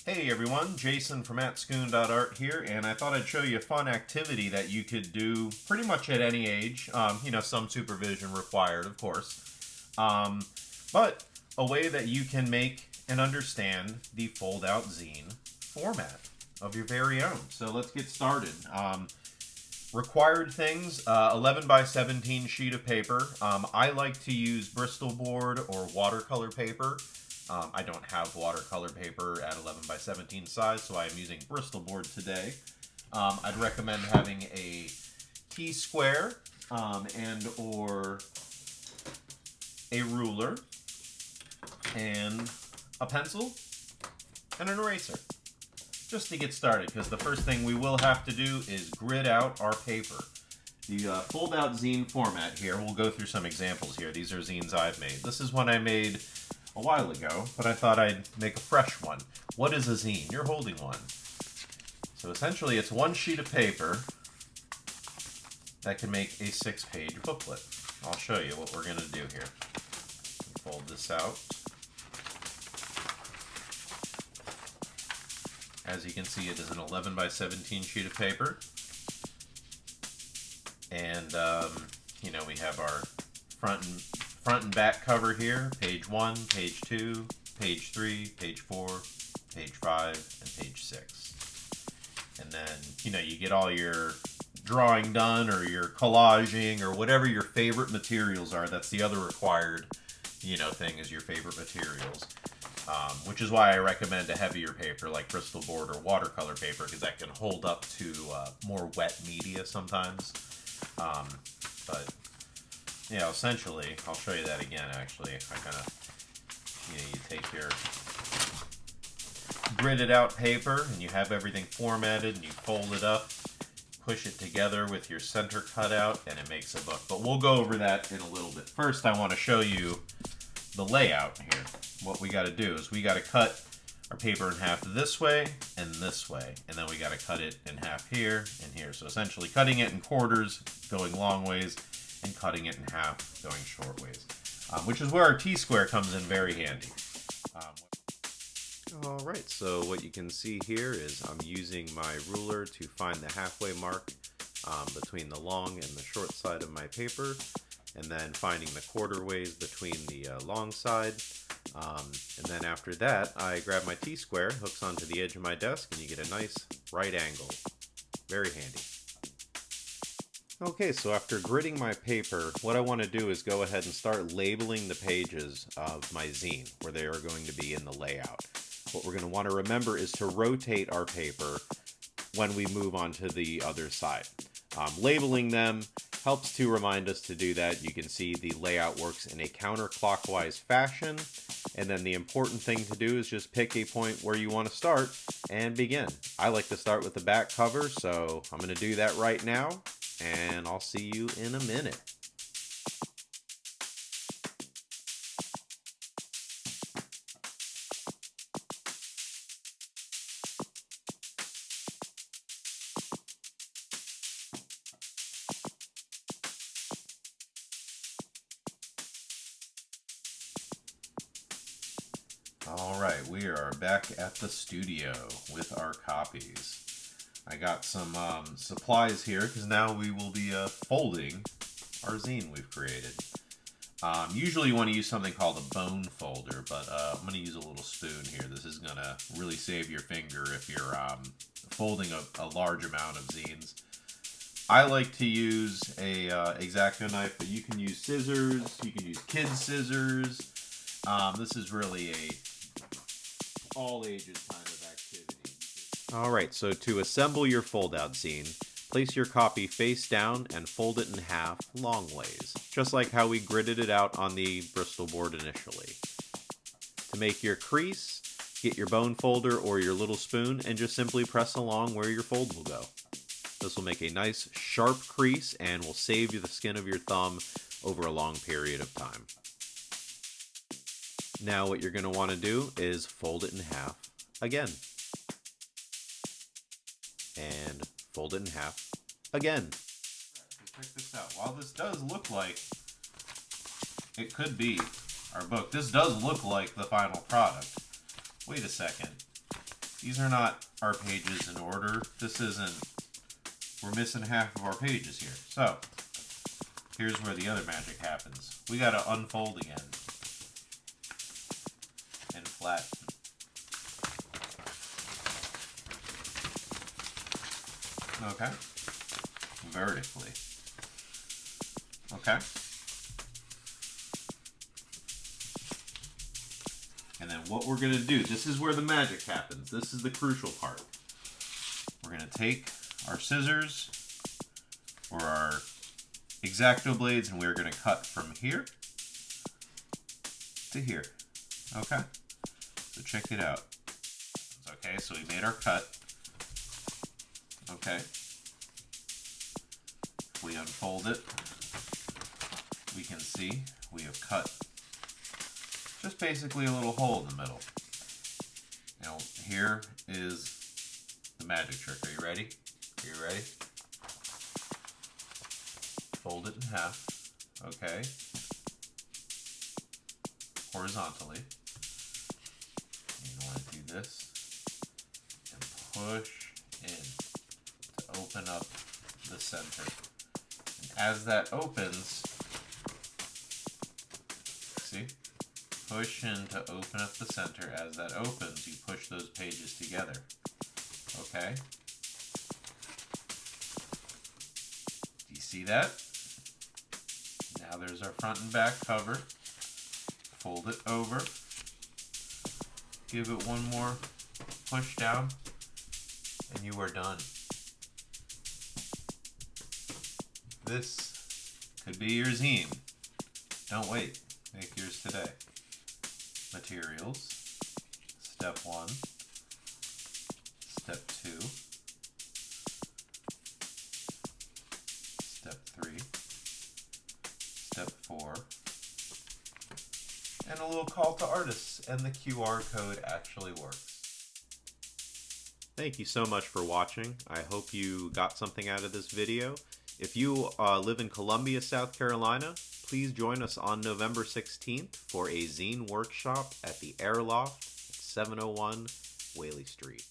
Hey everyone, Jason from @scoon.art here, and I thought I'd show you a fun activity that you could do pretty much at any age. Some supervision required, of course. But a way that you can make and understand the Foldout Zine format of your very own. So let's get started. Required things, 11 by 17 sheet of paper. I like to use Bristol board or watercolor paper. I don't have watercolor paper at 11 by 17 size, so I am using Bristol board today. I'd recommend having a T-square and or a ruler and a pencil and an eraser. Just to get started, because the first thing we will have to do is grid out our paper. The Foldout Zine format here, we'll go through some examples here. These are zines I've made. This is one I made a while ago, but I thought I'd make a fresh one. What is a zine? You're holding one. So essentially it's one sheet of paper that can make a 6-page booklet. I'll show you what we're going to do here. Fold this out. As you can see, it is an 11 by 17 sheet of paper. And, we have our front and back cover here, page 1, page 2, page 3, page 4, page 5, and page 6. And then, you get all your drawing done or your collaging or whatever your favorite materials are. That's the other required, thing is your favorite materials. Which is why I recommend a heavier paper like Bristol board or watercolor paper, because that can hold up to more wet media sometimes. Essentially, I'll show you that again, actually. I kind of, you take your gridded out paper and you have everything formatted and you fold it up, push it together with your center cutout, and it makes a book. But we'll go over that in a little bit. First, I want to show you the layout here. What we got to do is we got to cut our paper in half this way and this way, and then we got to cut it in half here and here. So essentially cutting it in quarters, going long ways, and cutting it in half, going short ways, which is where our T-square comes in very handy. Alright, so what you can see here is I'm using my ruler to find the halfway mark between the long and the short side of my paper, and then finding the quarter ways between the long side. And then after that, I grab my T-square, hooks onto the edge of my desk, and you get a nice right angle. Very handy. Okay, so after gridding my paper, what I want to do is go ahead and start labeling the pages of my zine, where they are going to be in the layout. What we're going to want to remember is to rotate our paper when we move on to the other side. Labeling them helps to remind us to do that. You can see the layout works in a counterclockwise fashion, and then the important thing to do is just pick a point where you want to start and begin. I like to start with the back cover, so I'm going to do that right now, and I'll see you in a minute. Alright, we are back at the studio with our copies. I got some supplies here because now we will be folding our zine we've created. Usually you want to use something called a bone folder, but I'm going to use a little spoon here. This is going to really save your finger if you're folding a large amount of zines. I like to use a X-Acto knife, but you can use scissors, you can use kids' scissors. This is really a all ages kind of activity. Alright, so to assemble your foldout zine, place your copy face down and fold it in half long ways, just like how we gridded it out on the Bristol board initially. To make your crease, get your bone folder or your little spoon and just simply press along where your fold will go. This will make a nice sharp crease and will save you the skin of your thumb over a long period of time. Now what you're going to want to do is fold it in half again. And fold it in half again. Check this out. While this does look like it could be our book, this does look like the final product. Wait a second. these are not our pages in order. This isn't, we're missing half of our pages here. So, here's where the other magic happens. We gotta unfold again and flatten. Okay, vertically. Okay. And then what we're gonna do, this is where the magic happens. This is the crucial part. We're gonna take our scissors or our X-Acto blades and we're gonna cut from here to here. Okay? So check it out. Okay, so we made our cut. Okay. If we unfold it, we can see we have cut just basically a little hole in the middle. Now, here is the magic trick. Are you ready? Are you ready? Fold it in half. Okay. Horizontally. You want to do this and push in to open up the center. And as that opens, see? Push in to open up the center. As that opens, you push those pages together. Okay? Do you see that? Now there's our front and back cover. Fold it over. Give it one more push down, and you are done. This could be your zine. Don't wait. Make yours today. Materials. Step 1. Step 2. Step 3. Step 4. And a little call to artists, and the QR code actually works. Thank you so much for watching. I hope you got something out of this video. If you live in Columbia, South Carolina, please join us on November 16th for a zine workshop at the Airloft at 701 Whaley Street.